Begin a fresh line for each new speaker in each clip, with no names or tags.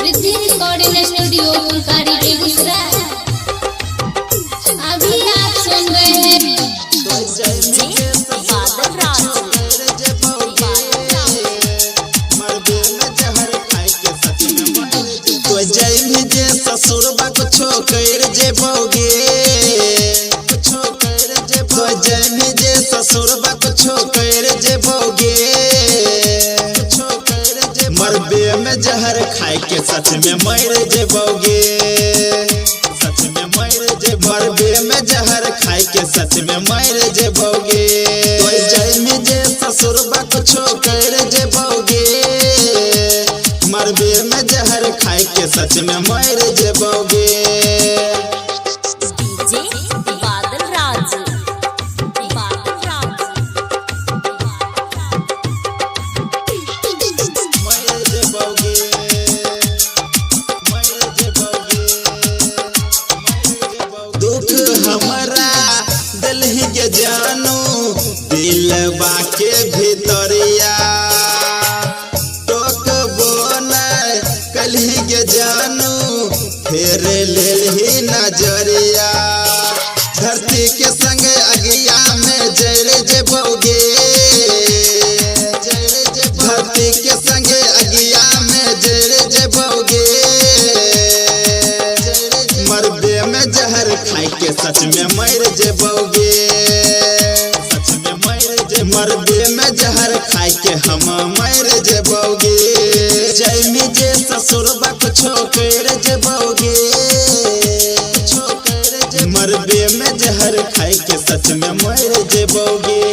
Riddhi recording studio Phulkari Begusarai. अभी आप सुन रहे हैं
ससुरबा कुछो कर जेबोगे, ससुरबा कुछो कर जेबोगे, मरबे में जहर खाए के सच में मर जेबोगे, सच में मर जे मरबे में जहर खाए के सच में मर जेबोगे। जे ससुरबा कुछो कर जेबोगे, मरबे में जहर खाए के सच में मर जेबोगे। दुख हमारा दिल ही के जानू दिलबा के भीतरिया, कलही के जानू फेर ले नजरिया, धरती के संग अगिया में जल जेबोगे, धरती के संग अगिया में जल जेबोगे, मरबे में जहर खाए के सच में मर जेबोगे, सच में मर जे मरबे में जहर खाए के हम मर जेबोगे। जे ससुरबा कुछो कर जेबोगे, मरबे में जहर खाए के सच में मर जेबोगे।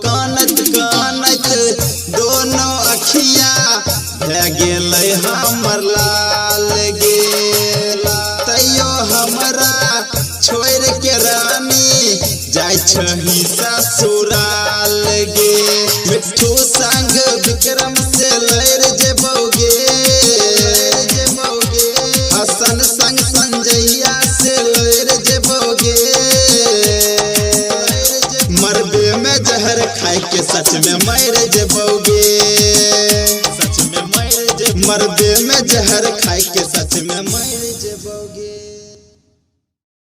कानत कानत दोनों अखिया भे गेलै हमर लाल गे, तैयो हमरा छोड़ के रानी जाय छही ससुराल गे, मिठू संग विक्रम से लड़ जेबोगे, हसन संग संजैया से लड़ जेबोगे, मरबे में जहर खाए के सच में मर जेबोगे, सच में मर जे मरबे में जहर खाए के सच में मर